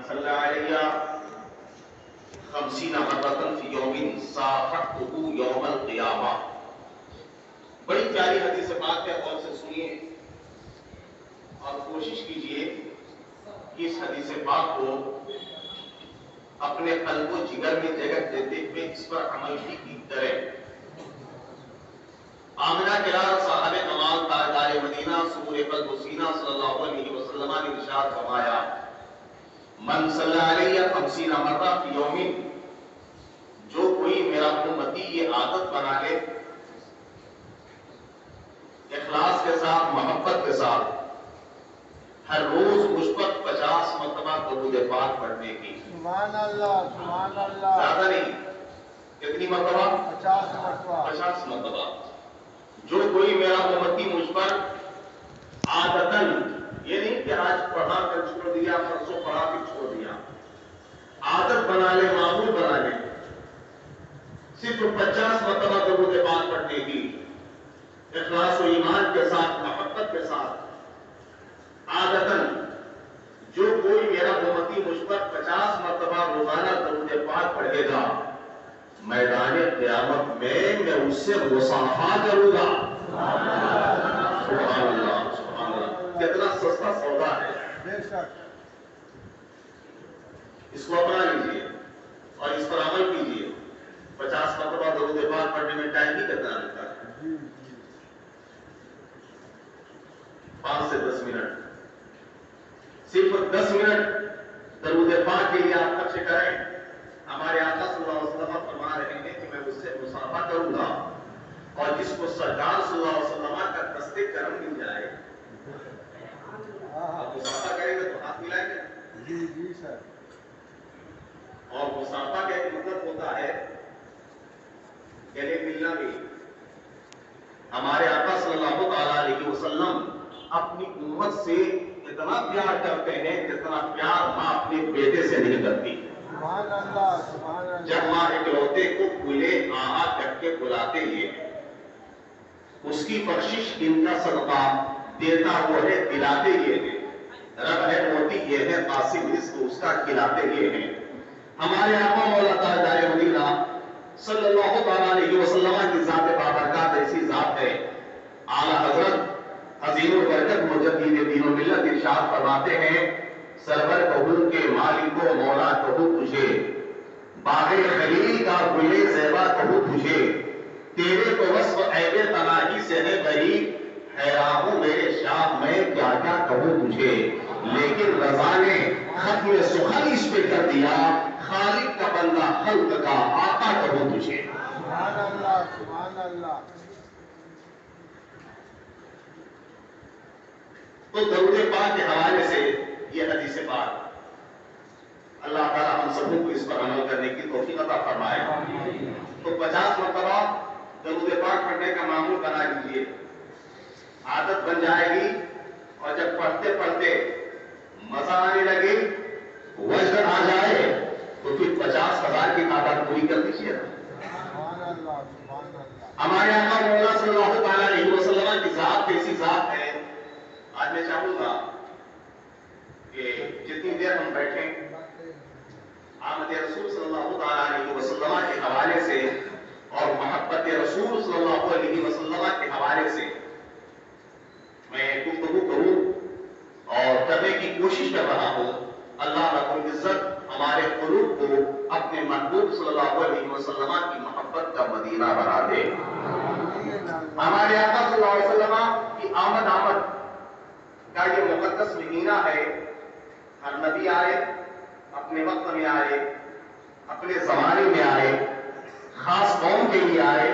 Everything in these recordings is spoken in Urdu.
صلی علیہ 50 مرۃ فی یوم صافحتہ یوم القیامہ. بڑی پیاری حدیث پاک ہے، غور سے سنیے اور کوشش کیجئے کہ اس حدیث پاک کو اپنے قلب و جگر میں جگہ دیتے ہوئے اس پر عمل بھی کی کریں. آمنہ کے لال صاحب کمال تاجدار مدینہ سرور قلب و سینہ صلی اللہ علیہ وسلم نے ارشاد فرمایا من صلی علیہ 50 مرہ فی یوم، جو کوئی میرا امتی یہ عادت بنا لے اخلاص کے ساتھ محبت کے ساتھ ہر روز مجھ پر 50 مرتبہ درود پاک پڑھنے کی. سبحان اللہ سبحان اللہ. زیادہ نہیں، کتنی مرتبہ؟ 50 مرتبہ. 50 مرتبہ. جو کوئی میرا امتی مجھ پر عادتاً، یہ نہیں کہ آج پڑھا کر چھوڑ دیا پرسوں پڑھا کر چھوڑ دیا، عادت بنا لے، معمول بنا لے، صرف 50 مرتبہ درود پاک پڑھنے کی اخلاص و ایمان کے ساتھ محبت کے ساتھ عادتاً. جو کوئی میرا امتی مجھ پر 50 مرتبہ روزانہ درود پاک پڑھے گا، میدان قیامت میں اس سے مصافحہ کروں گا. سبحان اللہ سبحان اللہ. کتنا سستا سودا ہے. بے شک. اس کو اپنا لیجیے اور اس پر عمل کیجیے. 50 مرتبہ درود پاک پڑھنے میں ٹائم بھی کتنا لگتا ہے؟ 5 سے 10 منٹ. صرف 10 منٹ درود پاک کے لیے آپ خرچ کریں. ہمارے آقا صلی اللہ علیہ وسلم فرما رہے ہیں کہ میں اس سے مصافحہ کروں گا، اور جس کو سرکار صلی اللہ علیہ وسلم کا دست کرم مل جائے، آپ مصافحہ کریں گے تو ہاتھ ملائیں گے. جی جی سر. اور مصافحہ کا ایک مطلب ہوتا ہے گلے ملنا بھی. ہمارے آقا صلی اللہ تعالیٰ علیہ وسلم اپنی امت سے اتنا پیار کرتے ہیں جتنا پیار ماں اپنے بیٹے سے نہیں کرتی. سبحان اللہ سبحان اللہ. جب ماں اکلوتے کو کھلے آہا کر کے بلاتے ہیں، اس کی بخشش ان کا صدقہ دیتا وہ ہے دلاتے یہ ہیں. رب ہے موتی یہ ہے قاسم رزق اس کا کھلاتے یہ ہیں. ہمارے آقا مولا تاجدار مدینہ صلی اللہ تعالیٰ علیہ وسلم کی ذات بابرکات ایسی ذات ہے. اعلیٰ حضرت عظیم البرکت مجدد دین و ملت ارشاد فرماتے ہیں سرور کہوں کہ مالک و مولا کہوں تجھے، باغ خلیل کا گلے زیبا کہوں تجھے، تیرے تو وصف عیب تناہی سے ہے غریب، حیران ہوں میرے شاہ میں کیا کیا کہوں تجھے. لیکن رضا نے ختم سخن اس پہ کر دیا، خالق کا بندہ خلق کا آقا کہوں تجھے. سبحان اللہ سبحان اللہ. تو درود پاک کے حوالے سے یہ حدیث پاک اللہ تعالیٰ ہم سبوں کو اس پر عمل کرنے کی توفیق عطا فرمائے. تو 50 مرتبہ درود پاک پڑھنے کا معمول بنا لیجیے. عادت بن جائے گی اور جب پڑھتے پڑھتے مزہ آنے لگے، وجد آ جائے تو پھر 50,000 کی تعداد پوری کر دیجیے. سبحان اللہ سبحان اللہ. ہمارے آقا مولا صلی اللہ تعالیٰ علیہ وسلم کی ذات کیسی ذات ہے. آج میں چاہوں گا کہ جتنی دیر ہم بیٹھیں آمد رسول صلی اللہ تعالیٰ علیہ وسلم کے حوالے سے اور محبت رسول صلی اللہ علیہ وسلم کے حوالے سے میں گفتگو کروں اور کرنے کی کوشش کر رہا ہوں. اللہ رب العزت ہمارے قلوب کو اپنے محبوب صلی اللہ علیہ وسلم کی محبت کا مدینہ بنا دے. ہمارے آقا صلی اللہ علیہ وسلم کی آمد کا یہ مقدس مہینہ ہے. ہر نبی آئے، اپنے وقت میں آئے، اپنے زمانے میں آئے، خاص قوم کے لیے آئے،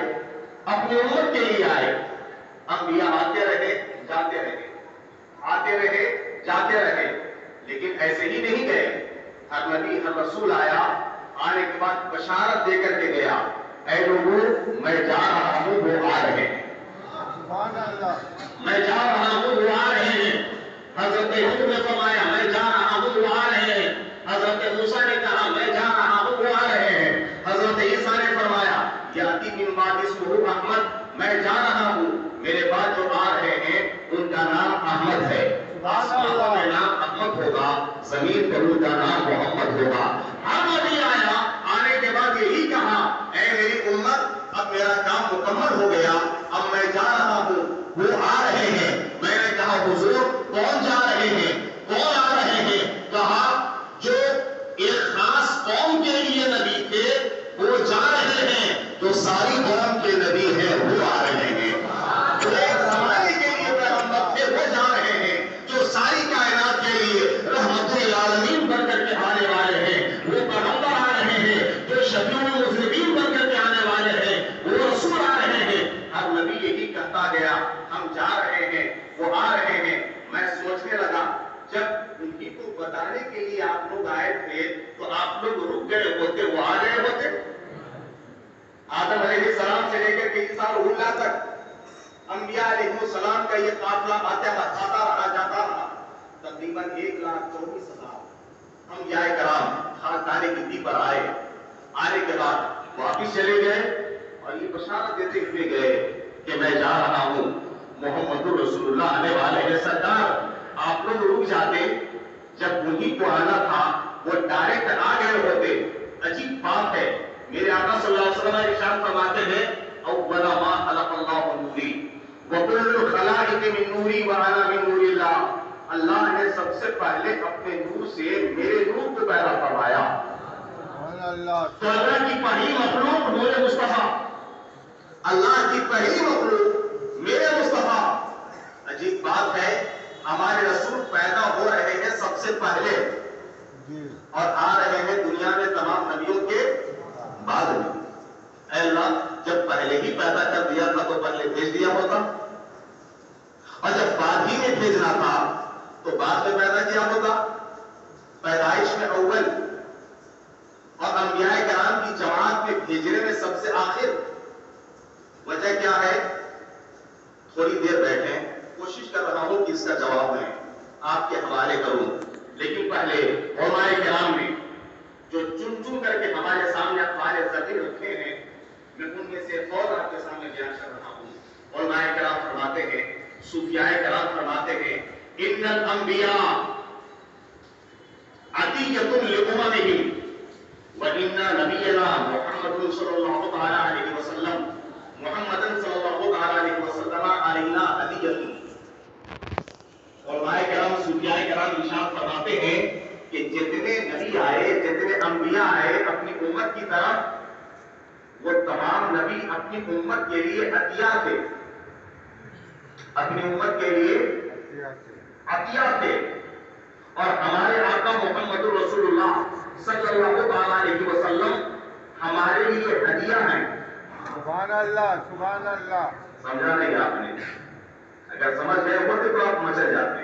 اپنے امت کے لیے آئے. انبیاء آتے رہے جاتے رہے، آتے رہے جاتے رہے، لیکن ایسے ہی نہیں گئے. ہر نبی ہر رسول آیا، آنے کے بعد بشارت دے کر کے گیا، اے لوگوں میں جا رہا ہوں وہ آ رہے ہیں. سبحان اللہ. میں جا رہا ہوں وہ آ رہے ہیں. حضرت ہود نے فرمایا میں جا رہا ہوں وہ آ رہے ہیں. حضرت موسیٰ نے کہا میں جا رہا ہوں وہ آ رہے ہیں. حضرت عیسیٰ نے فرمایا یاتی من بعد اسمہ احمد، میں جا رہا ہوں میرے بعد جو آ رہے ہیں ان کا نام احمد ہے. آسمانوں میں نام احمد ہوگا, زمین پر ان کا نام محمد ہوگا. ہر نبی آیا, آنے کے بعد یہی کہا, اے میری امت اب میرا کام مکمل ہو گیا, اب میں جا رہا ہوں. وہ آ رہے ہیں. میں نے کہا حضور کون جا رہے ہیں, کون آ رہے ہیں؟ کہا جو ایک خاص قوم کے لیے نبی تھے وہ جا رہے ہیں, جو ساری قوم کے نبی ہیں وہ آ رہے ہیں. جو ایک زمانے کے لیے پیغمبر تھے وہ جا رہے ہیں, جو ساری کائنات کے لیے رحمت للعالمین بن کر کے آنے والے ہیں وہ پیغمبر آ رہے ہیں, جو شفیع المذنبین بن کر کے آنے والے ہیں وہ رسول آ رہے ہیں. ہر نبی یہی کہتا گیا, ہم جا رہے ہیں, وہ آ رہے ہیں. میں سوچنے لگا جب انہی کو بتانے کے لیے آپ لوگ آئے تھے تو آپ لوگ رک گئے ہوتے, وہ آ گئے ہوتے. آدم علیہ السلام سے لے کر کے عیسیٰ روح اللہ تک انبیاء علیہ السلام کا یہ قافلہ آتا رہا جاتا رہا. تقریباً 1,24,000 انبیاء کرام خاکدار گدی پر آئے. آنے کے بعد واپس چلے گئے اور یہ بشارت دیتے ہوئے گئے کہ میں جا رہا ہوں, محمد رسول اللہ آنے والے ہیں. سرکار آپ لوگ رک جاتے, جب انہی کو آنا تھا وہ ڈائریکٹ آ گئے ہوتے. عجیب بات ہے, میرے آقا صلی اللہ علیہ وسلم ارشاد فرماتے ہیں اول ما خلق اللہ نوری وکل الخلائق من نوری وانا من نور اللہ. اللہ نے سب سے پہلے اپنے نور سے میرے نور کو پیدا فرمایا. تو اللہ کی پہلی مخلوق نور مصطفیٰ, اللہ کی پہلی مخلوق میرے مصطفیٰ. عجیب بات ہے, ہمارے رسول پیدا ہو رہے ہیں سب سے پہلے اور آ رہے ہیں دنیا میں تمام نبیوں کے بعد میں. اے اللہ, جب پہلے ہی پیدا کر دیا تھا تو پہلے بھیج دیا ہوتا, اور جب بعد ہی میں بھیجنا تھا تو بعد میں پیدا کیا ہوتا. پیدائش میں اول اور انبیاء کرام کی جماعت میں بھیجنے میں سب سے آخر. وجہ کیا ہے؟ تھوڑی دیر بیٹھیں, کوشش کر رہا ہوں کہ اس کا جواب میں آپ کے حوالے کروں. لیکن پہلے علماء کرام نے جو چن چن کر کے ہمارے سامنے اخبار ذکر رکھے ہیں, میں ان میں سے اور آپ کے سامنے بیان کر رہا ہوں. علماء کرام فرماتے ہیں, صوفیاء کرام فرماتے ہیں, ان الانبیاء عطیۃ لاممہم وان نبینا محمد صلی اللہ تعالی علیہ وسلم محمد صلی اللہ تعالی علیہ وسلم علینا ہدیۃ. علماء کرام صوفیاء کرام ارشاد فرماتے ہیں کہ جتنے نبی آئے, جتنے انبیاء آئے اپنی امت کی طرف, وہ تمام نبی اپنی امت کے لیے عطیہ تھے, اپنی امت کے لیے عطیہ تھے. اور ہمارے آقا محمد رسول اللہ صلی اللہ تعالی علیہ وسلم ہمارے لیے ہدیہ ہیں. سبحان اللہ, سبحان اللہ. سمجھا نہیں آپ نے؟ اگر سمجھ گئے ہوتے تو آپ مچل جاتے.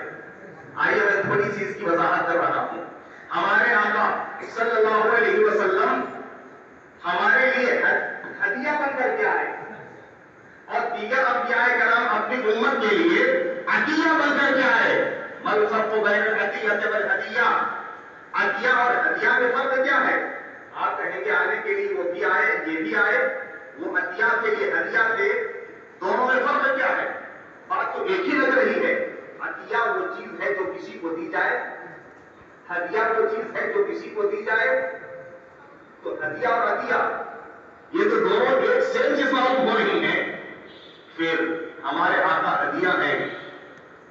آئیے میں تھوڑی سی اس کی وضاحت کر رہا ہوں. ہمارے آقا صلی اللہ علیہ وسلم ہمارے لیے ہدیہ بن کر کے آئے, اور دیگر انبیاء کرام اپنی امت کے لیے عطیہ بن کر کے آئے. مل فرق بین العطیۃ والہدیہ, عطیہ اور ہدیہ میں فرق کیا ہے؟ آپ کہیں گے آنے کے لیے وہ بھی آئے, یہ بھی آئے, وہ عطیہ کے لیے ہدیہ تھے, دونوں میں فرق کیا ہے؟ بات تو ایک ہی لگ رہی ہے. عطیہ وہ چیز ہے جو کسی کو دی جائے, ہدیہ وہ چیز ہے جو کسی کو دی جائے. تو ہدیہ اور عطیہ یہ تو دونوں ایک سیم چیز معلوم ہو رہی ہیں. پھر ہمارے آقا ہدیہ ہیں,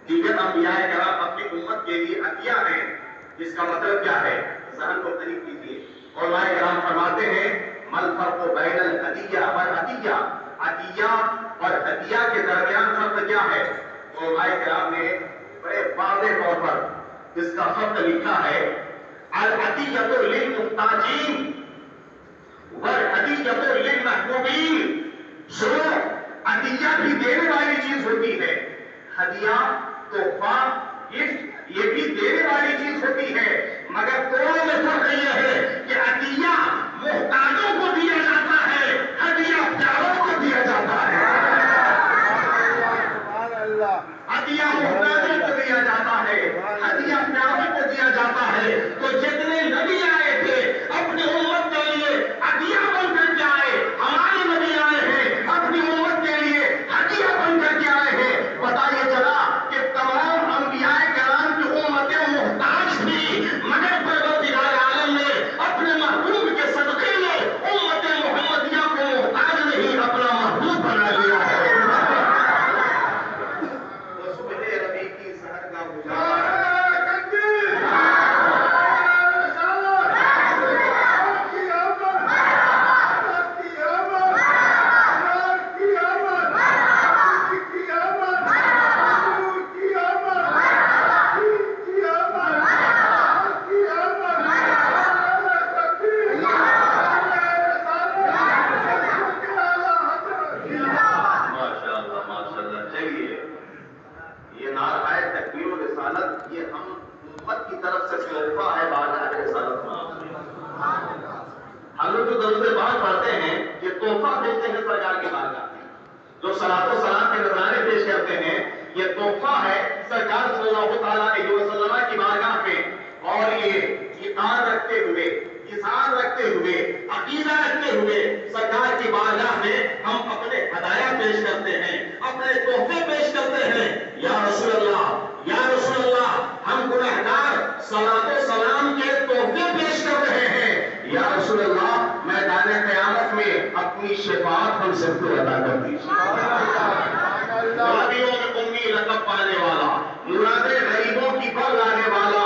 دیگر انبیاء کرام اپنی امت کے لیے عطیہ ہیں. اس کا مطلب کیا ہے؟ ذہن کو قریب کیجیے. علماء کرام فرماتے ہیں مل فرق بین الہدیہ والعطیہ, عطیہ اور ہدیہ کے درمیان فرق کیا ہے؟ علماء کرام نے بڑے واضح طور پر اس کا فرق لکھا ہے. العطیۃ للمحتاجین والہدیۃ للمحبوبین. سنو, عطیہ بھی دینے والی چیز ہوتی ہے, ہدیہ تحفہ گفٹ یہ بھی دینے والی چیز ہوتی ہے, مگر دونوں میں فرق یہ ہے کہ عطیہ محتاجوں کو دیا جاتا ہے, ہدیہ پیاروں کو دیا جاتا ہے. عطیہ محتاجوں کو دیا جاتا ہے, ہدیہ پیاروں کو دیا جاتا ہے. تو جتنے نبی آئے تھے اپنی امت کے لیے عطیہ بن کر کے آئے, ہمارے نبی آئے ہیں اپنی امت کے لیے ہدیہ بن کر کے آئے ہیں. بتائیے چلا کہ تمام انبیاء کرام کی امتیں امت کی طرف سے تحفہ ہے بارگاہ رسالت میں. ہم لوگ جو درود پاک پڑھتے ہیں یہ تحفہ بھیجتے ہیں سرکار کی بارگاہ میں. جو صلاۃ و سلام کے نذرانے پیش کرتے ہیں یہ تحفہ ہے سرکار صلی اللہ تعالیٰ علیہ وسلم کی بارگاہ میں. اور یہ ایمان رکھتے ہوئے، ایثار رکھتے ہوئے، عقیدہ رکھتے ہوئے سرکار کی بارگاہ میں ہم اپنے ہدایہ پیش کرتے ہیں، اپنے تحفے پیش کرتے ہیں. یا رسول اللہ، یا رسول اللہ، ہم گنہگار صلاۃ و سلام کے تحفے پیش کر رہے ہیں. یا رسول اللہ، میدان قیامت میں اپنی شفاعت ہم سب کو عطا کر دیجیے. نبیوں میں امی لقب پانے والا، مرادیں غریبوں کی بر لانے والا،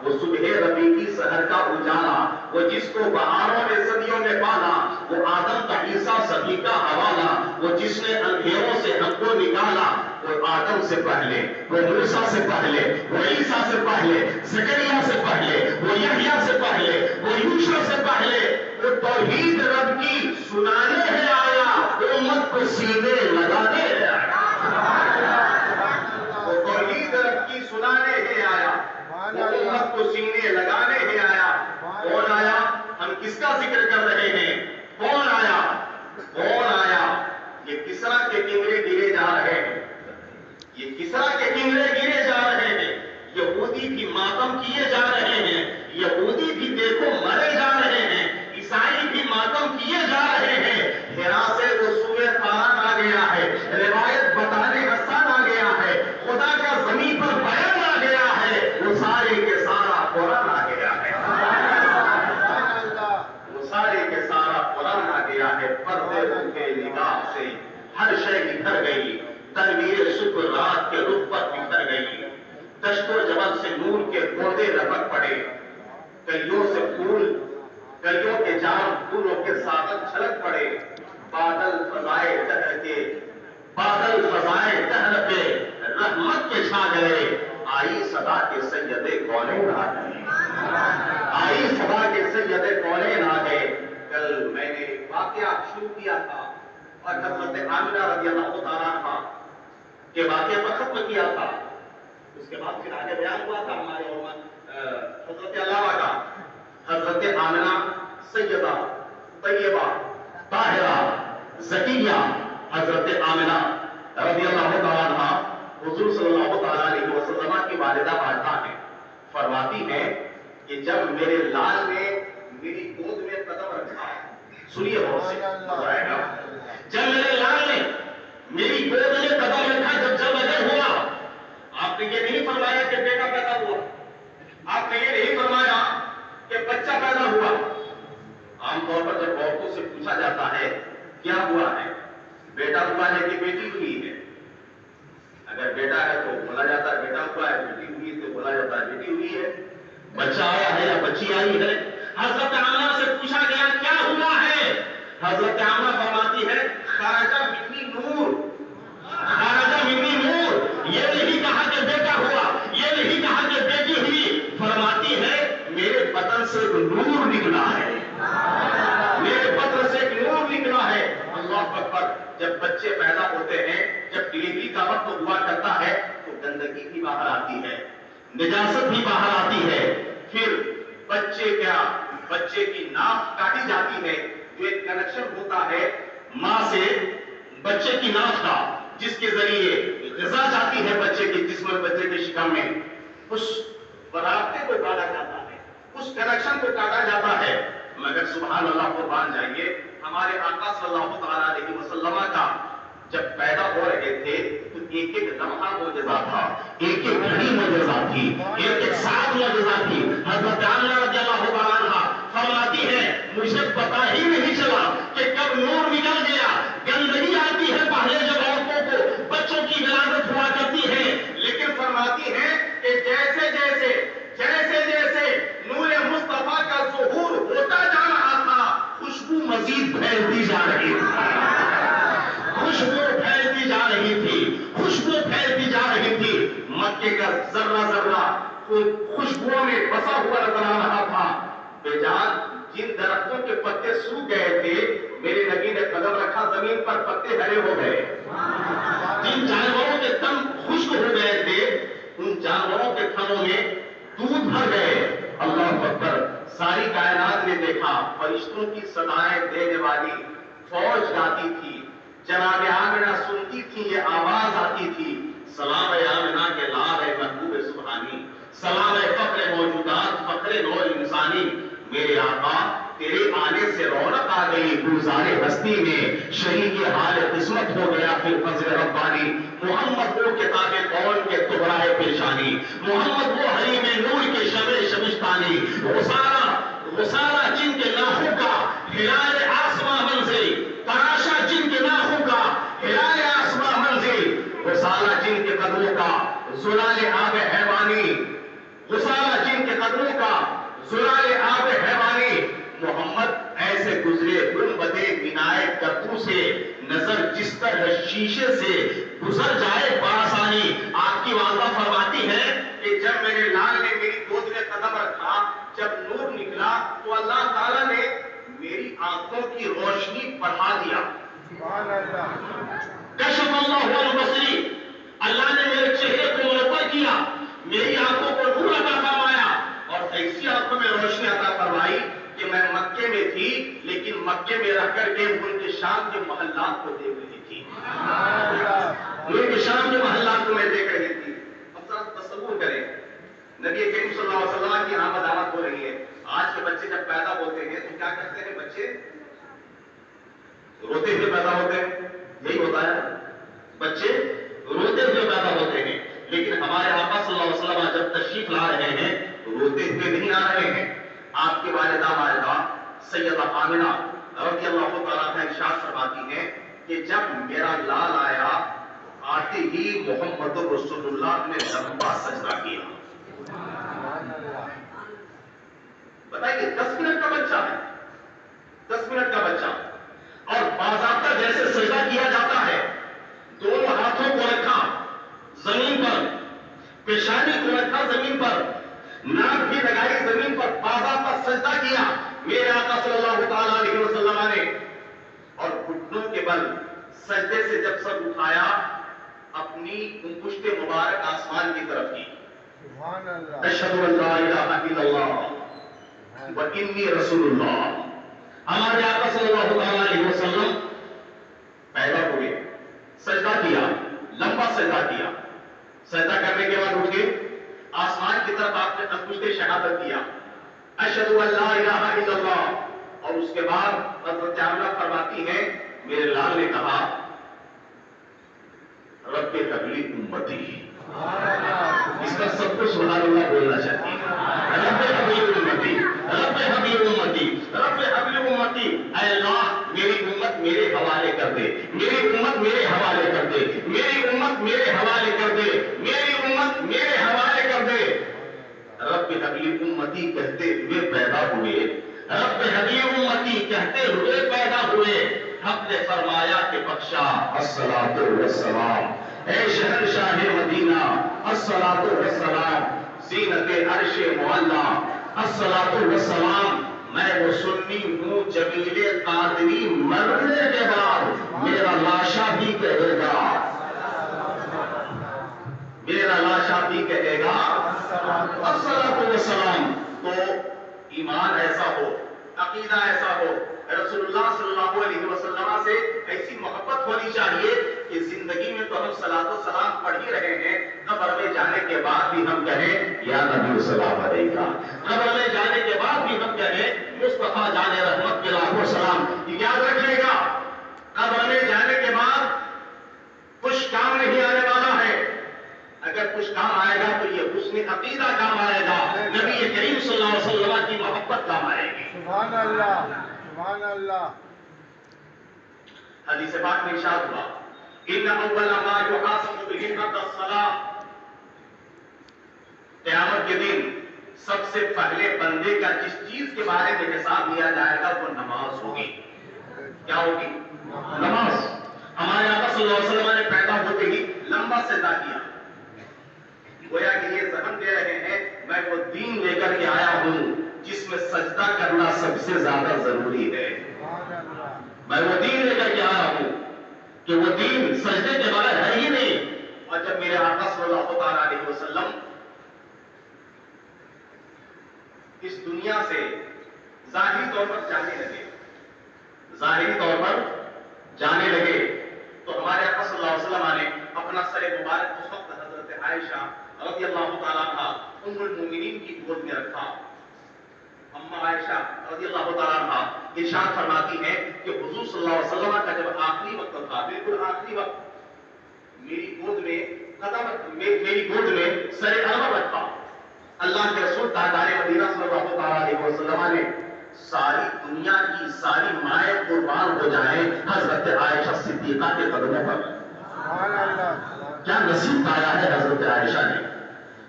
وہ صبح ربیع کی سحر کا اجالا، وہ جس کو بہاروں میں صدیوں میں پالا، وہ آدم کا عیسیٰ سبھی کا حوالہ، وہ جس نے اندھیروں سے ہم کو نکالا. وہ آدم سے پہلے، وہ موسیٰ سے پہلے، وہ عیسیٰ سے پہلے، زکریا سے پہلے، وہ یحییٰ سے پہلے، وہ یوشع سے پہلے، وہ توحید رب کی سنانے ہے آیا، وہ امت کو سینے لگانے ہے آیا. وہ توحید رب کی سنانے ہے آیا، وہ امت کو سینے لگانے ہے آیا. کون آیا؟ ہم کس کا ذکر کر رہے ہیں؟ کون آیا؟ کون آیا؟ یہ کسرا کے کنگرے گرے جا رہے ہیں، یہ کسرا کے کنگرے گرے جا رہے ہیں. یہودی بھی ماتم کیے جا رہے ہیں، یہودی بھی دیکھو مرے جا رہے ہیں، عیسائی بھی ماتم کیے جا رہے ہیں. ہرا سے رسول خان آ گیا ہے، روایت بتانے حسان آ گیا ہے، خدا کا زمین پر بیان آ گیا ہے. وہ سارے کے سارا قرآن آ گیا ہے، وہ سارے کے سارا قرآن آ گیا ہے. پردے کے نگاہ سے ہر شے نکھر گئی، تنویر شکر رات کے رخ پر بکھر گئی. دشت و جبل سے نور کے پودے لپک پڑے، کلیوں سے پھول، کلیوں کے جام پھولوں کے ساغر چھلک پڑے. بادل فضائے دہر کے، بادل فضائے دہر کے رحمت کے چھا گئے. آئی صدا کے سید کونین آ گئے، آئی صدا کے سید کونین آ گئے. کل میں نے واقعہ شروع کیا تھا اور حضرت آمنہ رضی اللہ تعالیٰ عنہا کے واقعے پر ختم کیا تھا. اس کے بعد پھر آگے بیان ہوا تھا ہمارے حضرت علامہ کا. حضرت آمنہ سیدہ طیبہ طاہرہ زکیہ حضرت آمنہ رضی اللہ تعالیٰ عنہا حضور صلی اللہ تعالیٰ علیہ وسلم کی والدہ پاکہ ہیں. فرماتی ہیں کہ جب میرے لال نے میری گود میں قدم رکھا، سنیے بہت سے مزہ آئے گا. جب میرے لال نے میری گود میں قدم رکھا، جب جب اجل ہوا، آپ نے یہ نہیں فرمایا کہ بیٹا پیدا ہوا، آپ نے یہ نہیں فرمایا کہ بچہ پیدا ہوا. عام طور پر جب عورتوں سے پوچھا جاتا ہے کیا ہوا ہے، بیٹا ہوا ہے کہ بیٹی ہوئی ہے. اگر بیٹا ہے تو بولا جاتا ہے بیٹا ہوا ہے، بیٹی ہوئی تو بولا جاتا ہے بیٹی ہوئی ہے. بچہ آیا ہے یا بچی آئی ہے. حضرت آمنہ سے پوچھا گیا کیا ہوا ہے، حضرت آمنہ فرماتی ہے خرج منی نور، خرج منی نور. یہ نہیں کہا کہ بیٹا ہوا، یہ نہیں کہا کہ بیٹی ہوئی. فرماتی ہے میرے بدن سے ایک نور نکلا ہے، میرے بدن سے ایک نور نکلا ہے. اللہ اکبر. جب بچے پیدا ہوتے ہیں، جب ڈلیوری کا وقت ہوا کرتا ہے تو گندگی بھی باہر آتی ہے، نجاست بھی باہر آتی ہے. پھر بچے کی ناف کاٹی جاتی ہے، جو ایک کنیکشن ہوتا ہے ماں سے بچے کی ناف کا، جس کے ذریعے غذا جاتی ہے بچے کے جسم میں، بچے کے شکم میں. اس رابطے کو کاٹا جاتا ہے، اس کنیکشن کو کاٹا جاتا ہے. مگر سبحان اللہ قربان جائیے، ہمارے آقا صلی اللہ تعالیٰ علیہ وسلم کا جب پیدا ہو رہے تھے تو ایک ایک لمحہ معجزہ تھا، ایک ایک گھڑی معجزہ تھی، ایک ایک ساتھ معجزہ تھی. حضرت آمنہ رضی اللہ تعالیٰ عنہا فرماتی ہے مجھے پتا ہی نہیں چلا کہ کب نور نکل گیا. گندگی آتی ہے پہلے جب عورتوں کو بچوں کی ولادت ہوا کرتی ہے، لیکن فرماتی ہے کہ جیسے جیسے جیسے جیسے نور مصطفیٰ کا ظہور ہوتا جا رہا تھا، خوشبو مزید پھیلتی جا رہی تھی، خوشبو پھیلتی جا رہی تھی، خوشبو پھیلتی جا رہی تھی. مکے کا ذرہ ذرہ خوشبو میں بسا ہوا نظر آ رہا تھا. بے جان جن درختوں کے پتے سوکھ گئے تھے، میرے نبی نے قدم رکھا زمین پر پتے ہرے ہو گئے. جن جانوروں کے تن خشک ہو گئے تھے، ان جانوروں کے تھنوں میں دودھ بھر گئے. اللہ اکبر. ساری کائنات نے دیکھا فرشتوں کی صدائیں دینے والی فوج گاتی تھی. جناب آمنہ سنتی تھی, یہ آواز آتی تھی, سلام اے آمنہ کے لال اے محبوب سبحانی, سلام اے فخر موجودات فخر نو انسانی. میرے آقا تیرے آنے سے رونق آ گئی گلزار ہستی میں, شریک حال قسمت ہو گیا پھر فضل ربانی. محمد وہ کتاب کون کے تبرائے پیشانی, محمد وہ حریم نور کے شمع شمشتانی. غسارہ جن کے لاہوں کا ہلال آسماں منزل, تراشا جن کے لاہوں کا ہلال آسماں منزل. غسارہ جن کے قدموں کا زلال آب حیوانی, غسارہ جن کے قدموں کا زلال آب حیوانی. محمد ایسے گزرے گنبدِ بنائے گردوں سے, نظر جس طرح شیشے سے گزر جائے بآسانی. آپ کی والدہ فرماتی ہے کہ جب میرے لال نے میری گود میں قدم رکھا, جب نور نکلا تو اللہ تعالیٰ نے میری آنکھوں کی روشنی بڑھا دیا. سبحان اللہ. کشف اللہ عن بصری, اللہ نے میرے چہرے کو منور کیا, میری آنکھوں کو نور عطا فرمایا, اور ایسی آنکھوں میں روشنی عطا فرمائی کہ میں مکے میں تھی لیکن مکے میں رہ کر کے ان کے شام کے محلات کو دیکھ رہی تھی. ان کے شام کے محلات کو میں دیکھ رہی تھی. اب ذرا تصور کریں, نبی کریم صلی اللہ علیہ وسلم کی آمد آمد ہو رہی ہے. آج کے بچے جب پیدا ہوتے ہیں تو کیا کرتے ہیں, بچے روتے ہوئے پیدا ہوتے ہیں, یہی ہوتا ہے, بچے روتے ہوئے پیدا ہوتے ہیں. لیکن ہمارے آقا صلی اللہ علیہ وسلم جب تشریف لا رہے ہیں روتے ہوئے نہیں آ رہے ہیں. آپ کی والدہ سیدہ آمنہ رضی اللہ تعالیٰ عنہا ارشاد فرماتی ہیں کہ جب میرا لال آیا آتے ہی محمد رسول اللہ نے لمبا سجدہ کیا. بتائیے 10 منٹ کا بچہ ہے, 10 منٹ کا بچہ, اور باضابطہ جیسے سجدہ کیا جاتا ہے, دونوں ہاتھوں کو رکھا زمین پر, پیشانی کو رکھا زمین پر, ناک بھی لگائی زمین پر, باضابطہ سجدہ کیا میرے آقا صلی اللہ تعالیٰ علیہ وسلم نے, اور گھٹنوں کے بل سجدے سے جب سر اٹھایا اپنی انگشت مبارک آسمان کی طرف کی. سبحان اللہ. اشہد ان لا الہ الا اللہ و انی رسول اللہ. ہمارے آقا صلی اللہ تعالیٰ علیہ وسلم پیدا ہوئے, سجدہ کیا, لمبا سجدہ کیا, سجدہ کرنے کے بعد اٹھ گئے, آسمان کی طرف آپ نے انگشت شہادت کیا, اشہد ان لا الہ الا اللہ. اور اس کے بعد حضرت آمنہ فرماتی ہیں میرے لال نے کہا رب حبلی امتی. اس کا سب کو سبحان اللہ بولنا چاہیے. رب حبلی امتی, رب حبلی امتی, رب حبلی امتی. اے اللہ میری امت میرے حوالے کر دے, میری امت میرے حوالے کر دے, میری امت میرے حوالے کر دے, میری امت میرے حوالے کر دے. رب حبلی امتی کہتے ہوئے پیدا ہوئے, رب حبلی امتی کہتے ہوئے پیدا ہوئے. حق نے فرمایا کہ بخشا الصلاۃ والسلام, اے شہنشاہ مدینہ الصلاۃ والسلام, زینت عرش معلا الصلاۃ والسلام. میں وہ سنی ہوں جمیل قادری مرنے کے بعد میرا لاشا بھی کہے گا, میرا لاشا بھی کہے گا الصلاۃ والسلام. تو ایمان ایسا ہو, عقیدہ ایسا ہو, رسول اللہ صلی اللہ علیہ وسلم سے ایسی محبت ہونی چاہیے کہ زندگی میں تو ہم صلاۃ و سلام پڑھ ہی رہے ہیں, قبر میں جانے کے بعد بھی ہم کہیں یا نبی السلام علیکہ, قبر میں جانے کے بعد بھی ہم کہیں مصطفیٰ جان رحمت کے لاکھوں سلام. یاد رکھیے گا قبر میں جانے کے بعد کچھ کام نہیں آنے والا ہے, اگر کچھ کام آئے گا تو یہ حسن عقیدہ کام آئے گا, نبی کریم صلی اللہ علیہ وسلم کی محبت کام آئے گی. سبحان اللہ. سبحان اللہ. حدیث پاک میں ارشاد ہوا ان اول ما یحاسب به العبد الصلاۃ. قیامت کے دن سب سے پہلے بندے کا جس چیز کے بارے میں حساب لیا جائے گا وہ نماز ہوگی. کیا ہوگی؟ نماز. ہمارے آقا صلی اللہ علیہ وسلم نے پیدا ہوتے ہی لمبا سجدہ کیا, گویا کہ یہ ذہن دے رہے ہیں میں وہ دین لے کر کے آیا ہوں جس میں سجدہ کرنا سب سے زیادہ ضروری ہے. میں وہ دین لے کر کے آیا ہوں کہ وہ دین سجدے کے بغیر ہے ہی نہیں. اور جب میرے آقا صلی اللہ تعالیٰ علیہ وسلم اس دنیا سے ظاہری طور پر جانے لگے، ظاہری طور پر جانے لگے، تو ہمارے آقا صلی اللہ علیہ وسلم نے اپنا سر مبارک اس وقت حضرت عائشہ رضی اللہ تعالیٰ عنہا ام المومنین کی گود میں رکھا۔ اما عائشہ رضی اللہ تعالیٰ عنہا ارشاد فرماتی ہیں کہ حضور صلی اللہ علیہ وسلم کا جب آخری وقت تھا، بالکل آخری وقت، میری گود میں سر انور رکھا۔ اللہ کے رسول تاجدار مدینہ صلی اللہ علیہ وسلم نے ساری دنیا کی ساری مائیں قربان ہو جائیں حضرت عائشہ صدیقہ کے قدموں پر۔ کیا نصیب پایا ہے حضرت عائشہ نے،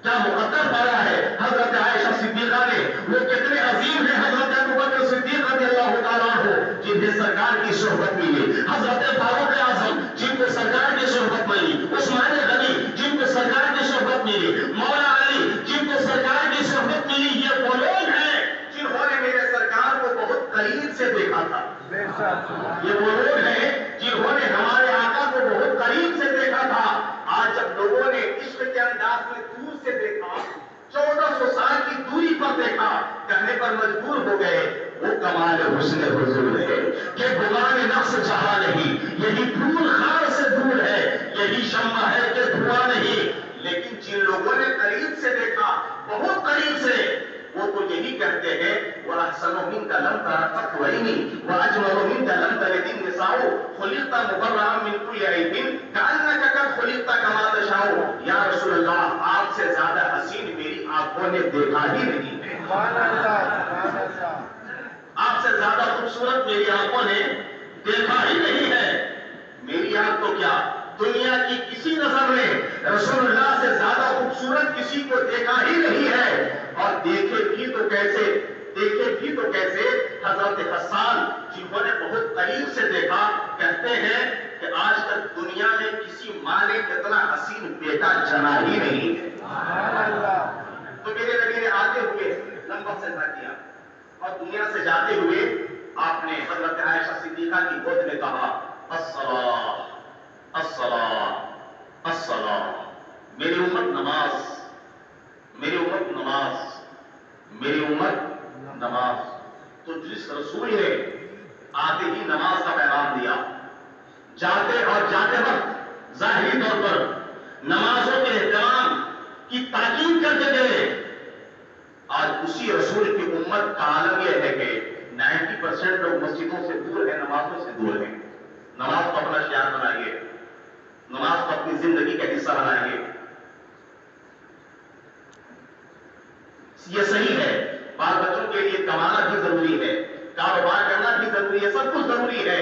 کیا مقدر پایا ہے حضرت عائشہ صدیقہ نے۔ وہ کتنے عظیم ہیں حضرت ابوبکر صدیق رضی اللہ تعالیٰ عنہ جنہیں سرکار کی صحبت ملی، حضرت فاروق اعظم جن کو سرکار کی صحبت ملی، عثمان غنی جن کو سرکار کی صحبت ملی، مولا علی جن کو سرکار کی صحبت ملی۔ یہ وہ لوگ ہیں جنہوں نے میرے سرکار کو بہت قریب سے دیکھا تھا۔ یہ وہ لوگ ہیں جنہوں نے ہمارے آقا کو بہت قریب سے دیکھا تھا۔ آج جب لوگوں نے عشق کے انداز میں دور سے دیکھا، 1400 سال کی دوری پر دیکھا، کہنے پر مجبور ہو گئے وہ کمال حسن حضور ہے کہ گمان نفس جہاں نہیں، یہی پھول خار سے دور ہے، یہی شمع ہے کہ دھواں نہیں۔ لیکن جن لوگوں نے قریب سے دیکھا، بہت قریب سے، وہ تو یہی کہتے ہیں وَأَحْسَنُ مِنْكَ لَمْ تَرَ قَطُّ عَيْنِي وَأَجْمَلُ مِنْكَ لَمْ تَلِدِ النِّسَاءُ خُلِقْتَ مُبَرَّأً مِنْ كُلِّ عَيْبٍ كَأَنَّكَ قَدْ خُلِقْتَ كَمَا تَشَاءُ۔ یا رسول اللہ، آپ سے زیادہ حسین میری آنکھوں نے دیکھا ہی نہیں ہے۔ آپ سے زیادہ خوبصورت میری آنکھوں نے دیکھا ہی نہیں ہے۔ میری آنکھ تو کیا، دنیا کی کسی نظر نے رسول اللہ سے زیادہ خوبصورت کسی کو دیکھا ہی نہیں ہے۔ اور دیکھے بھی تو کیسے حضرت حسان جنہوں نے بہت قریب سے دیکھا، کہتے ہیں کہ آج تک دنیا میں کسی ماں نے اتنا حسین بیٹا جنا ہی نہیں ہے۔ تو میرے نبی نے آتے ہوئے لمبا سجدہ کیا اور دنیا سے جاتے ہوئے آپ نے حضرت عائشہ صدیقہ کی گود میں کہا الصلاۃ الصلاۃ الصلاۃ، میری امت نماز، میری امت نماز، میری امت نماز۔ تو جس رسول نے آتے ہی نماز کا پیغام دیا، جاتے وقت ظاہری طور پر نمازوں کے احترام کی تاکید کرتے گئے، آج اسی رسول کی امت کا عالم یہ ہے کہ 90% لوگ مسجدوں سے دور ہیں، نمازوں سے دور ہیں۔ نماز کو اپنا شعار بنائیے، نماز کو اپنی زندگی کا حصہ بنائیے۔ یہ صحیح ہے، بال بچوں کے لیے کمانا بھی ضروری ہے، کاروبار کرنا بھی ضروری ہے، سب کچھ ضروری ہے،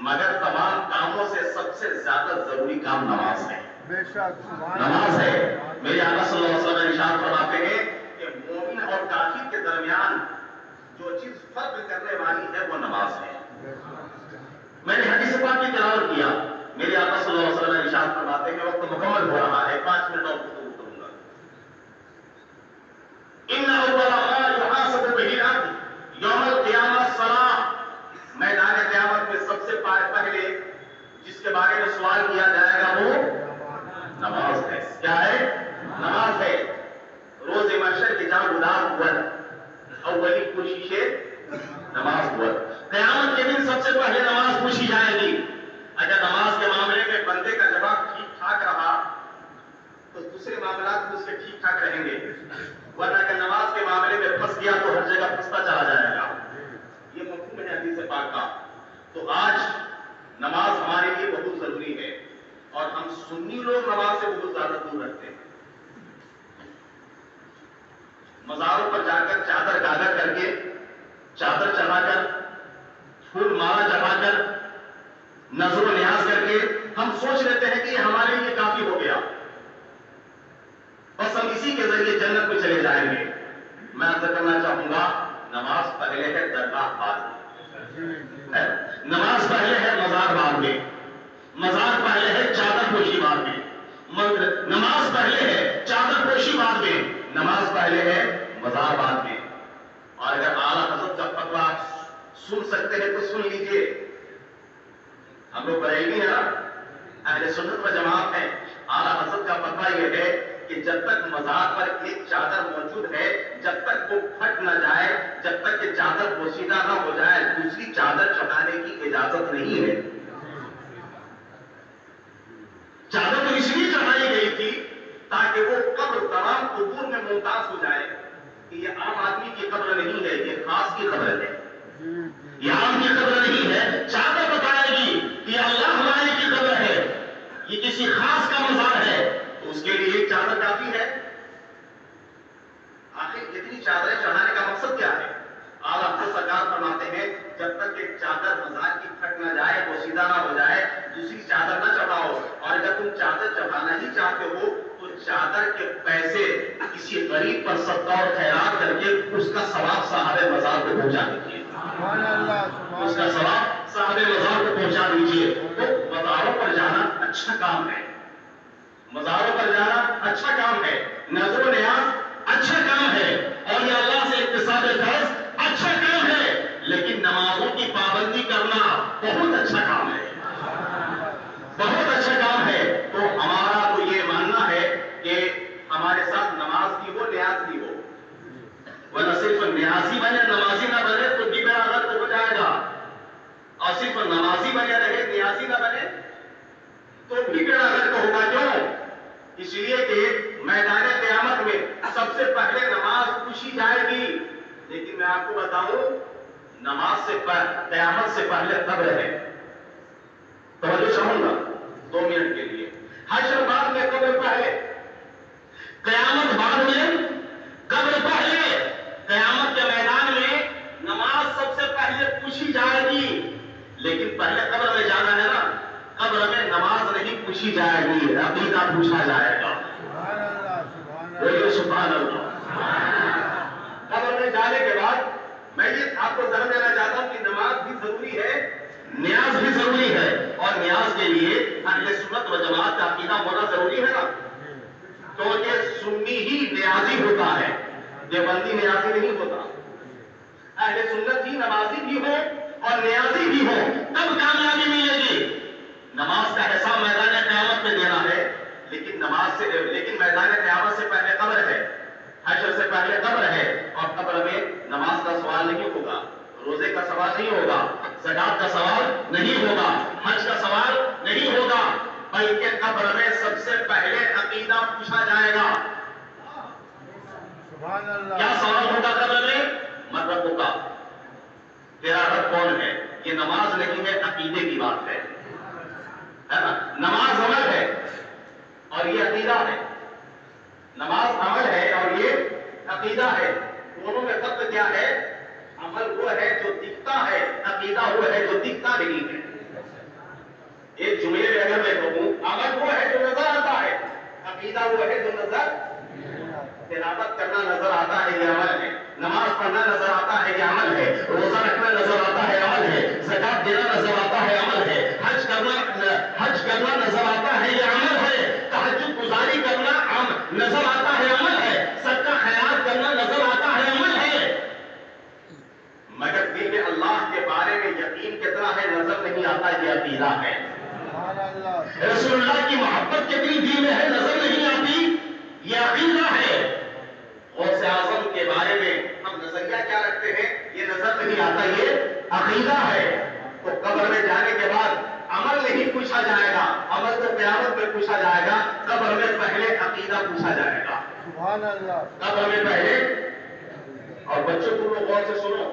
مگر تمام کاموں سے سب سے زیادہ ضروری کام نماز ہے۔ نماز ہے۔ میرے آقا صلی اللہ علیہ وسلم ارشاد فرماتے ہیں کہ مومن اور کافر کے درمیان جو چیز فرق کرنے والی ہے وہ نماز ہے۔ میں نے حدیث پاک کی تلاوت کیا، میرے آقا صلی اللہ علیہ وسلم ارشاد فرماتے ہیں وقت مکمل ہو رہا ہے، 5 منٹ اور گفتگو کروں گا۔ ان اول ما یحاسب به العبد یوم القیامہ الصلاۃ، میدان قیامت میں سب سے پہلے جس کے بارے میں سوال کیا جائے گا وہ نماز ہے۔ کیا ہے؟ نماز ہے۔ روز محشر کی جان گداز ہوت، اولی کوشش نماز ہوت۔ قیامت کے دن سب سے پہلے نماز پوچھی جائے گی۔ اگر نماز کے معاملے میں بندے کا جواب ٹھیک ٹھاک رہا تو دوسرے معاملات بھی اس کے ٹھیک ٹھاک رہیں گے، ورنہ اگر نماز کے معاملے میں پھنس گیا تو ہر جگہ پھنستا چلا جائے گا۔ یہ مفہوم ہے حدیث پاک کا۔ تو آج نماز ہمارے لیے بہت ضروری ہے، اور ہم سنی لوگ نماز سے بہت زیادہ دور رکھتے ہیں۔ مزاروں پر جا کر چادر گاگر کر کے، چادر چڑھا کر، پھول مالا چڑھا کر، نظر و نیاز کر کے ہم سوچ لیتے ہیں کہ یہ ہمارے لیے کافی ہو گیا، بس ہم اسی کے ذریعے جنت میں چلے جائیں گے۔ میں عرض کرنا چاہوں گا، نماز پہلے ہے درگاہ بعد میں، نماز پہلے ہے مزار بعد میں، مزار پہلے ہے چادر پوشی بعد میں، نماز پہلے ہے چادر پوشی بعد میں، نماز پہلے ہے مزار بعد میں۔ اور اگر اعلیٰ حضرت کا فتویٰ سن سکتے ہیں تو سن لیجئے۔ ہم لوگ بریلوی ہیں نا، اہل سنت و جماعت ہیں، اعلیٰ حضرت کا فتویٰ یہ ہے کہ جب تک مزار پر ایک چادر موجود ہے، جب تک تک وہ پھٹ نہ جائے، جب تک کہ چادر پوشیدہ نہ ہو جائے، دوسری چادر چڑھانے کی اجازت نہیں ہے۔ چادر تو اس لیے چڑھائی گئی تھی تاکہ وہ قبر تمام قبور میں ممتاز ہو جائے کہ یہ عام آدمی کی قبر نہیں ہے، یہ خاص کی قبر ہے، یہ عام کی قبر نہیں ہے۔ چادر بتائے گی کہ یہ اللہ والے کی قبر ہے، یہ کسی خاص کا مزار ہے، تو اس کے لیے ایک چادر کافی ہے۔ آخر اتنی چادریں چڑھانے کا مقصد کیا ہے؟ اعلیٰ حضرت سرکار فرماتے ہیں جب تک کہ چادر مزار کی پھٹ نہ جائے، پوشیدہ نہ ہو جائے، دوسری چادر نہ چڑھاؤ، اور اگر تم چادر چڑھانا ہی چاہتے ہو تو چادر کے پیسے کسی غریب پر صدقہ اور خیرات کر کے اس کا ثواب صاحب مزار کو پہنچا دیجیے، اس کا ثواب صاحب مزار کو پہنچا دیجیے۔ تو مزاروں پر جانا اچھا کام ہے، مزاروں پر جانا اچھا کام ہے، نظر و نیاز اچھا کام ہے، اور یہ اللہ سے اقتصاد قرض اچھا کام ہے، لیکن نمازوں کی پابندی کرنا بہت اچھا کام ہے، بہت اچھا کام ہے۔ تو ہمارا تو یہ ماننا ہے کہ ہمارے ساتھ نماز بھی ہو، نیاز بھی ہو، ورنہ صرف نیازی بنے نمازی نہ بنے تو بھی بڑا غلط ہو جائے گا، اور صرف نمازی بنے رہے نیازی نہ بنے تو بھی بڑا غلط ہوگا۔ کیوں؟ اس لیے کہ میدان قیامت میں سب سے پہلے نماز پوچھی جائے گی، لیکن میں آپ کو بتاؤں نماز سے قیامت سے پہلے قبر ہے۔ توجہ چاہوں گا 2 منٹ کے لیے۔ حشر بعد میں قبر پہلے، قیامت بعد میں قبر پہلے۔ قیامت کے میدان میں نماز سب سے پہلے پوچھی جائے گی، لیکن پہلے قبر میں جانا ہے نا، قبر میں نماز نہیں پوچھی جائے گی، عقیدہ پوچھا جائے گا۔ سبحان اللہ۔ قبر میں جانے کے بعد میں یہ آپ کو ذرا دینا چاہتا ہوں کہ نماز بھی ضروری ہے، نیاز بھی ضروری ہے، اور نیاز کے لیے اہل سنت و جماعت کا عقیدہ ہونا ضروری ہے نا، کیونکہ سنی ہی نیازی ہوتا ہے، دیوبندی نیازی نہیں ہوتا۔ اہل سنت ہی نمازی بھی ہو اور نیازی بھی ہو تب کامیابی ملے گی۔ نماز کا حساب میدان قیامت میں دینا ہے، لیکن میدان قیامت سے پہلے قبر ہے، حشر سے پہلے قبر ہے، اور قبر میں نماز کا سوال نہیں ہوگا، روزے کا سوال نہیں ہوگا، زکات کا سوال نہیں ہوگا، حج کا سوال نہیں ہوگا، بلکہ قبر میں سب سے پہلے عقیدہ پوچھا جائے گا۔ کیا سوال ہوگا قبر میں؟ من ربک، تیرا رب کون ہے؟ یہ نماز نہیں ہے، عقیدے کی بات ہے نا؟ نماز عمل ہے اور یہ عقیدہ ہے، نماز عمل ہے اور یہ عقیدہ ہے، دونوں میں فرق کیا ہے؟ عمل وہ ہے جو دکھتا ہے، عقیدہ وہ ہے جو دکھتا نہیں ہے۔ ایک جملے میں اگر میں کہوں عمل وہ ہے جو نظر آتا ہے، عقیدہ وہ ہے جو نظر، تلاوت کرنا نظر آتا ہے یہ عمل ہے، نماز پڑھنا نظر آتا ہے یہ عمل ہے، روزہ رکھنا نظر آتا ہے عمل ہے، زکات دینا نظر آتا ہے عمل ہے، حج کرنا نظر آتا ہے یہ عمل ہے، تہجد گزاری کرنا نظر آتا ہے عمل ہے، صدقہ خیرات کرنا نظر آتا ہے عمل ہے، مگر دل میں اللہ کے بارے میں یقین کتنا ہے نظر نہیں آتا، یہ عقیدہ ہے۔ رسول اللہ کی محبت کتنی دل میں ہے نظر نہیں آتی، یہ عقیدہ ہے۔ غوث اعظم کے بارے میں ہم نظریہ کیا رکھتے ہیں یہ نظر نہیں آتا، یہ عقیدہ ہے۔ تو قبر میں جانے کے بعد عمل نہیں پوچھا جائے گا، عمل تو قیامت میں پوچھا جائے گا، قبر میں پہلے عقیدہ پوچھا جائے گا۔ سبحان اللہ۔ قبر میں پہلے، اور بچوں کو لوگ غور سے سنو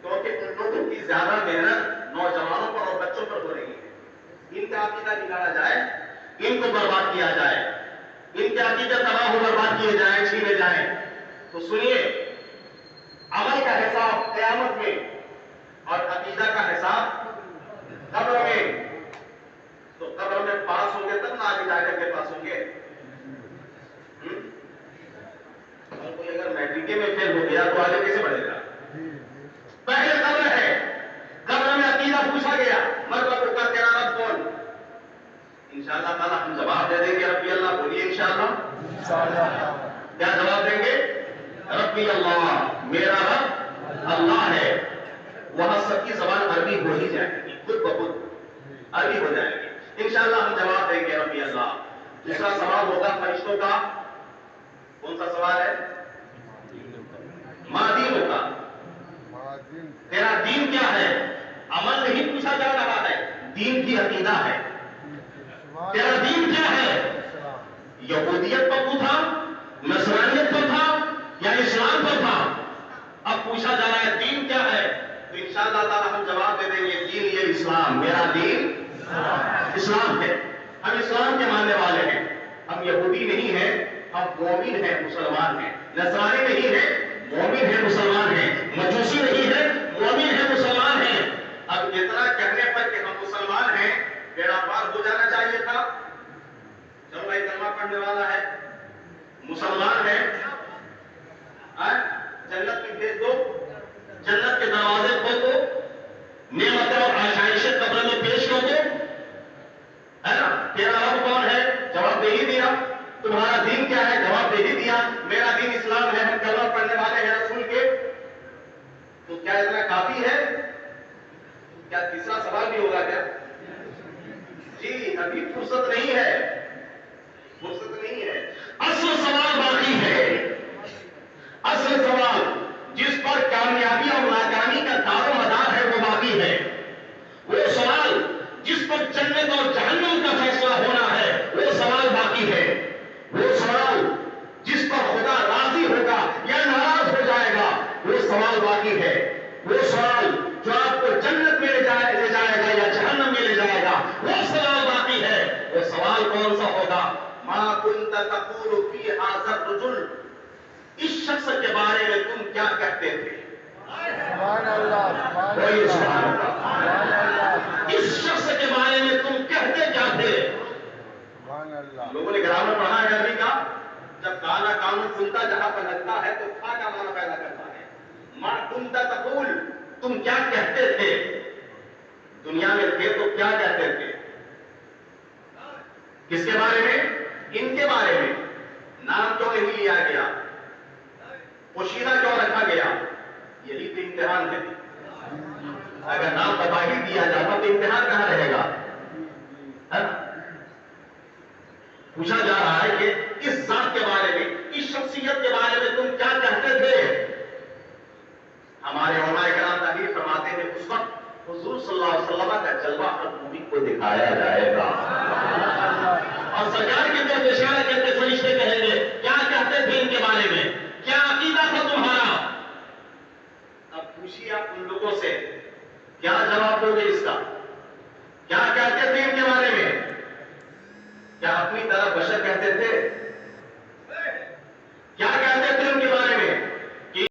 کیونکہ ان لوگوں کی زیادہ محنت نوجوانوں پر اور بچوں پر ہو رہی ہے، ان کا عقیدہ نکالا جائے، ان کو برباد کیا جائے، ان کے عقیدے تباہ و برباد کیے جائیں، چھینے جائیں، تو سنیے عمل کا حساب قیامت میں اور عقیدہ کا حساب قبر میں۔ تو قبر میں پاس ہوں گے تب نہ آگے جا کر کے پاس ہوں گے۔ اور کوئی اگر میٹرکے میں فیل ہو گیا تو آگے کیسے بڑھے گا؟ پہلے قبر ہے، قبر میں عقیدہ پوچھا گیا، مرتبہ کا تیرا رب کون؟ انشاءاللہ تعالیٰ ہم جواب دے دیں گے ربی اللہ، بولیے انشاءاللہ۔ کیا جواب دیں گے؟ ربی اللہ، میرا رب اللہ ہے۔ وہاں سب کی زبان عربی ہو ہی جائے گی، خود بخود عربی ہو جائے گی، انشاءاللہ ہم جواب دیں گے ربی اللہ۔ دوسرا سوال ہوگا فرشتوں کا، کون سا سوال ہے؟ یہودی عقیدہ ہے. تیرا دین کیا ہے؟ یہودیت پر تو تھا، نصرانیت پر تھا یا اسلام پر تھا؟ اب پوچھا جا رہا ہے دین کیا ہے، تو انشاءاللہ تعالی ہم جواب دے دیں گے دین یہ اسلام، میرا دین اسلام ہے. ہم اسلام کے ماننے والے ہیں. ہم یہودی نہیں ہیں، ہم مومن ہیں، مسلمان ہیں. نصرانی نہیں ہیں، مومن ہیں، مسلمان ہیں. مجوسی نہیں ہے، مومن ہیں، مسلمان ہیں. اب اتنا کہنے پر کہ ہم مسلمان ہیں بیڑا پار ہو جانا چاہیے تھا. چلو بھائی کلمہ پڑھنے والا ہے، مسلمان ہے، جنت میں بھیج دو، جنت کے دروازے کھول دو، نعمتیں اور آسائشیں قبر میں پیش کر دو، ہے نا. تیرا رب کون ہے؟ جواب دے ہی دیا. تمہارا دین کیا ہے؟ جواب دے ہی دیا. میرا دین اسلام ہے، ہم کلمہ پڑھنے والے ہیں رسول کے. تو کیا اتنا کافی ہے؟ کیا تیسرا سوال بھی ہوگا کیا؟ جی ابھی فرصت نہیں ہے، فرصت نہیں ہے. اصل سوال باقی ہے. اصل سوال جس پر کامیابی اور ناکامی کا دار و مدار ہے وہ باقی ہے. وہ سوال جس پر جنت اور جہنم کا فیصلہ ہونا ہے وہ سوال باقی ہے. وہ سوال جس پر خدا راضی ہوگا یا ناراض ہو جائے گا وہ سوال باقی ہے. وہ سوال جو آپ کو جنت میں لے جائے گا یا جہنم میں لے جائے گا وہ سوال باقی ہے. وہ سوال کون سا ہوگا؟ ما كنت تقول في هذا الرجل، اس شخص کے بارے میں تم کیا کہتے تھے؟ سبحان اللہ، سبحان کوئی سبحان اللہ، اللہ. سبحان اللہ، اس شخص کے بارے میں تم کہتے کیا تھے؟ سبحان اللہ. لوگوں نے گرامر پڑھا ہے عربی کا. جب کالا کانون کنتا جہاں پر لگتا ہے تو تھا کا معنی پیدا کرتا ہے. ما کنت تقول، تم کیا کہتے تھے؟ دنیا میں تھے تو کیا کہتے تھے؟ کس کے بارے میں؟ ان کے بارے میں. نام کیوں نہیں لیا گیا؟ پوشیدہ کیوں رکھا گیا؟ یہی تو امتحان ہے. اگر نام بتا ہی دیا جاتا تو امتحان کہاں رہے گا؟ پوچھا جا رہا ہے کہ اس ذات کے بارے میں، اس شخصیت کے بارے میں تم کیا کہتے تھے؟ ہمارے علماء کرام تحریر فرماتے ہیں اس وقت حضور صلی اللہ علیہ وسلم کا جلوہ ہر مومن کو دکھایا جائے گا اور سرکار کی طرف اشارہ کرتے فرشتے کہیں گے کیا کہتے تھے ان کے بارے میں، کیا عقیدہ تھا تمہارا؟ اب پوچھیے آپ ان لوگوں سے، کیا جواب دو گے اس کا؟ کیا کہتے تھے ان کے بارے میں؟ کیا اپنی طرح بشر کہتے تھے؟ کیا